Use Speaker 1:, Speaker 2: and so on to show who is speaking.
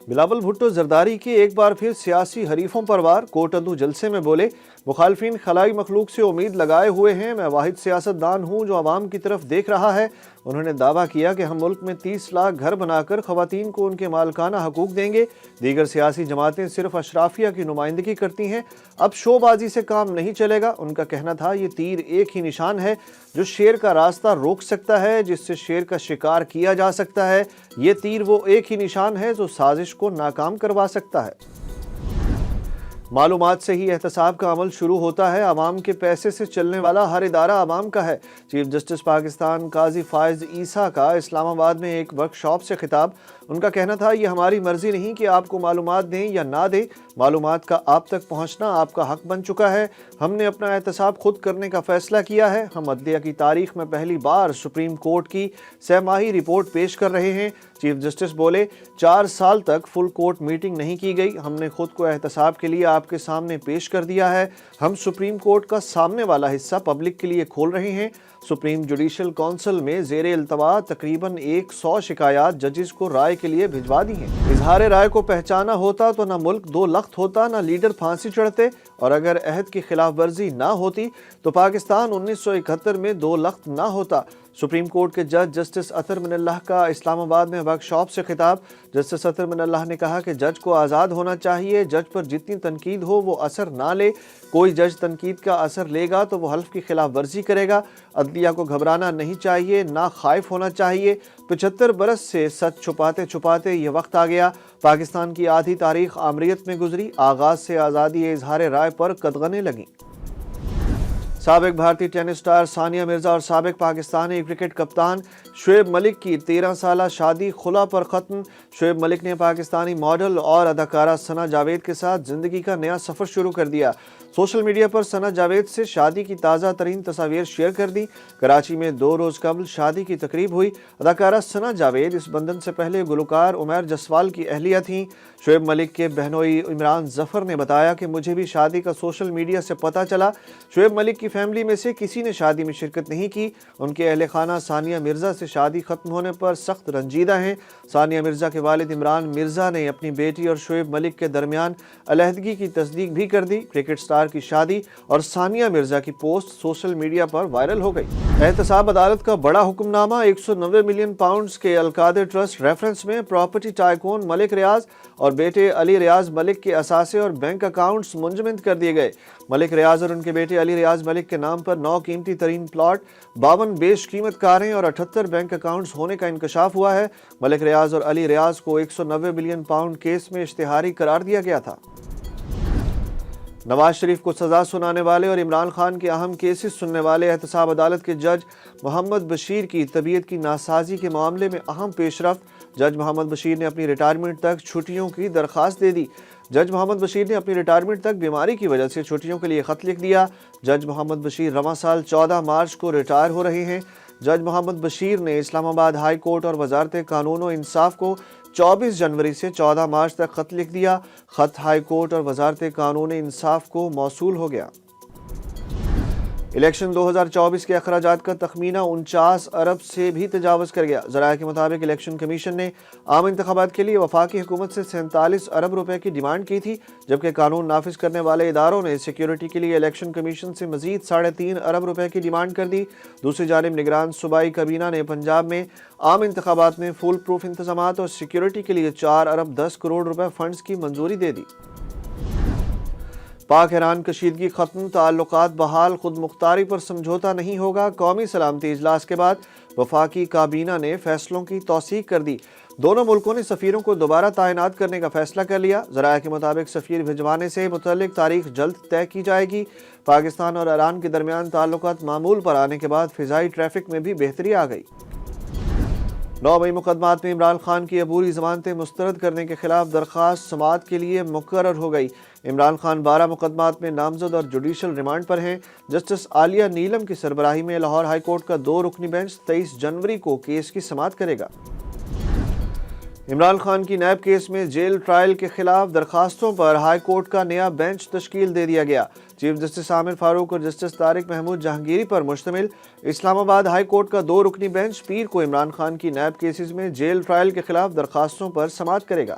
Speaker 1: بلاول بھٹو زرداری کے ایک بار پھر سیاسی حریفوں پر وار، کوٹندو جلسے میں بولے مخالفین خلائی مخلوق سے امید لگائے ہوئے ہیں، میں واحد سیاست دان ہوں جو عوام کی طرف دیکھ رہا ہے۔ انہوں نے دعویٰ کیا کہ ہم ملک میں 30 لاکھ گھر بنا کر خواتین کو ان کے مالکانہ حقوق دیں گے۔ دیگر سیاسی جماعتیں صرف اشرافیہ کی نمائندگی کرتی ہیں، اب شو بازی سے کام نہیں چلے گا۔ ان کا کہنا تھا یہ تیر ایک ہی نشان ہے جو شیر کا راستہ روک سکتا ہے، جس سے شیر کا شکار کیا جا سکتا ہے، یہ تیر وہ ایک ہی نشان ہے جو سازش کو ناکام کروا سکتا ہے۔ معلومات سے ہی احتساب کا عمل شروع ہوتا ہے، عوام کے پیسے سے چلنے والا ہر ادارہ عوام کا ہے۔ چیف جسٹس پاکستان قاضی فائز عیسیٰ کا اسلام آباد میں ایک ورک شاپ سے خطاب۔ ان کا کہنا تھا یہ ہماری مرضی نہیں کہ آپ کو معلومات دیں یا نہ دیں، معلومات کا آپ تک پہنچنا آپ کا حق بن چکا ہے۔ ہم نے اپنا احتساب خود کرنے کا فیصلہ کیا ہے۔ ہم عدلیہ کی تاریخ میں پہلی بار سپریم کورٹ کی 6 ماہی رپورٹ پیش کر رہے ہیں۔ چیف جسٹس بولے 4 سال تک فل کورٹ میٹنگ نہیں کی گئی، ہم نے خود کو احتساب کے لیے آپ کے سامنے پیش کر دیا ہے۔ ہم سپریم کورٹ کا سامنے والا حصہ پبلک کے لیے کھول رہے ہیں۔ سپریم جوڈیشل کونسل میں زیر التوا تقریباً 100 شکایات ججز کو رائے کے لیے بھجوا دی ہیں۔ اظہار رائے کو پہچانا ہوتا تو نہ ملک 2 لخت ہوتا، نہ لیڈر پھانسی چڑھتے، اور اگر عہد کی خلاف ورزی نہ ہوتی تو پاکستان 1971 میں 2 لخت نہ ہوتا۔ سپریم کورٹ کے جج جسٹس اطہر من اللہ کا اسلام آباد میں ورک شاپ سے خطاب۔ جسٹس اطہر من اللہ نے کہا کہ جج کو آزاد ہونا چاہیے، جج پر جتنی تنقید ہو وہ اثر نہ لے، کوئی جج تنقید کا اثر لے گا تو وہ حلف کی خلاف ورزی کرے گا۔ عدلیہ کو گھبرانا نہیں چاہیے، نہ خائف ہونا چاہیے۔ 75 برس سے سچ چھپاتے چھپاتے یہ وقت آ گیا، پاکستان کی آدھی تاریخ آمریت میں گزری، آغاز سے آزادی اظہار رائے پر قدغنیں لگیں۔ سابق بھارتی ٹینس سٹار ثانیہ مرزا اور سابق پاکستانی کرکٹ کپتان شعیب ملک کی 13 سالہ شادی خلا پر ختم۔ شعیب ملک نے پاکستانی ماڈل اور اداکارہ ثنا جاوید کے ساتھ زندگی کا نیا سفر شروع کر دیا۔ سوشل میڈیا پر ثنا جاوید سے شادی کی تازہ ترین تصاویر شیئر کر دی۔ کراچی میں 2 روز قبل شادی کی تقریب ہوئی۔ اداکارہ ثنا جاوید اس بندھن سے پہلے گلوکار عمیر جسوال کی اہلیہ تھیں۔ شعیب ملک کے بہنوئی عمران ظفر نے بتایا کہ مجھے بھی شادی کا سوشل میڈیا سے پتہ چلا۔ شعیب ملک کی فیملی میں سے کسی نے شادی میں شرکت نہیں کی۔ ان کے اہل خانہ ثانیہ مرزا سے شادی ختم ہونے پر سخت رنجیدہ ہیں۔ ثانیہ مرزا کے والد عمران مرزا نے اپنی بیٹی اور شعیب ملک کے درمیان علیحدگی کی تصدیق بھی کر دی۔ کرکٹ سٹار کی شادی اور ثانیہ مرزا کی پوسٹ سوشل میڈیا پر وائرل ہو گئی۔ احتساب عدالت کا بڑا حکم نامہ 190 ملین پاؤنڈز کے القادر ٹرسٹ ریفرنس میں پراپرٹی ٹائکون ملک ریاض اور بیٹے علی ریاض ملک کے اثاثے اور بینک اکاؤنٹس منجمد کر دیے گئے۔ ملک ریاض اور ان کے بیٹے علی ریاض ملک کے نام پر 9 قیمتی ترین پلاٹ، 52 بیش قیمت کاریں اور 78 بینک اکاؤنٹس ہونے کا انکشاف ہوا ہے۔ ملک ریاض اور علی ریاض کو 190 ملین پاؤنڈ کیس میں اشتہاری قرار دیا گیا تھا۔ نواز شریف کو سزا سنانے والے اور عمران خان کے اہم کیسز سننے والے احتساب عدالت کے جج محمد بشیر کی طبیعت کی ناسازی کے معاملے میں اہم پیش رفت۔ جج محمد بشیر نے اپنی ریٹائرمنٹ تک چھٹیوں کی درخواست دے دی۔ جج محمد بشیر نے اپنی ریٹائرمنٹ تک بیماری کی وجہ سے چھٹیوں کے لیے خط لکھ دیا۔ جج محمد بشیر رواں سال 14 مارچ کو ریٹائر ہو رہے ہیں۔ جج محمد بشیر نے اسلام آباد ہائی کورٹ اور وزارت قانون و انصاف کو 24 جنوری سے 14 مارچ تک خط لکھ دیا۔ خط ہائی کورٹ اور وزارت قانون انصاف کو موصول ہو گیا۔ الیکشن 2024 کے اخراجات کا تخمینہ 49 ارب سے بھی تجاوز کر گیا۔ ذرائع کے مطابق الیکشن کمیشن نے عام انتخابات کے لیے وفاقی حکومت سے 47 ارب روپے کی ڈیمانڈ کی تھی، جبکہ قانون نافذ کرنے والے اداروں نے سیکیورٹی کے لیے الیکشن کمیشن سے مزید 3.5 ارب روپے کی ڈیمانڈ کر دی۔ دوسری جانب نگران صوبائی کابینہ نے پنجاب میں عام انتخابات میں فول پروف انتظامات اور سیکیورٹی کے لیے 4 ارب 10 کروڑ روپے فنڈز کی منظوری دے دی۔ پاک ایران کشیدگی ختم، تعلقات بحال، خود مختاری پر سمجھوتا نہیں ہوگا۔ قومی سلامتی اجلاس کے بعد وفاقی کابینہ نے فیصلوں کی توثیق کر دی۔ دونوں ملکوں نے سفیروں کو دوبارہ تعینات کرنے کا فیصلہ کر لیا۔ ذرائع کے مطابق سفیر بھجوانے سے متعلق تاریخ جلد طے کی جائے گی۔ پاکستان اور ایران کے درمیان تعلقات معمول پر آنے کے بعد فضائی ٹریفک میں بھی بہتری آ گئی۔ 9 مئی مقدمات میں عمران خان کی عبوری ضمانتیں مسترد کرنے کے خلاف درخواست سماعت کے لیے مقرر ہو گئی۔ عمران خان 12 مقدمات میں نامزد اور جوڈیشل ریمانڈ پر ہیں۔ جسٹس عالیہ نیلم کی سربراہی میں لاہور ہائی کورٹ کا 2 رکنی بینچ 23 جنوری کو کیس کی سماعت کرے گا۔ عمران خان کی نیب کیس میں جیل ٹرائل کے خلاف درخواستوں پر ہائی کورٹ کا نیا بینچ تشکیل دے دیا گیا۔ چیف جسٹس عامر فاروق اور جسٹس طارق محمود جہانگیری پر مشتمل اسلام آباد ہائی کورٹ کا 2 رکنی بینچ پیر کو عمران خان کی نیب کیسز میں جیل ٹرائل کے خلاف درخواستوں پر سماعت کرے گا۔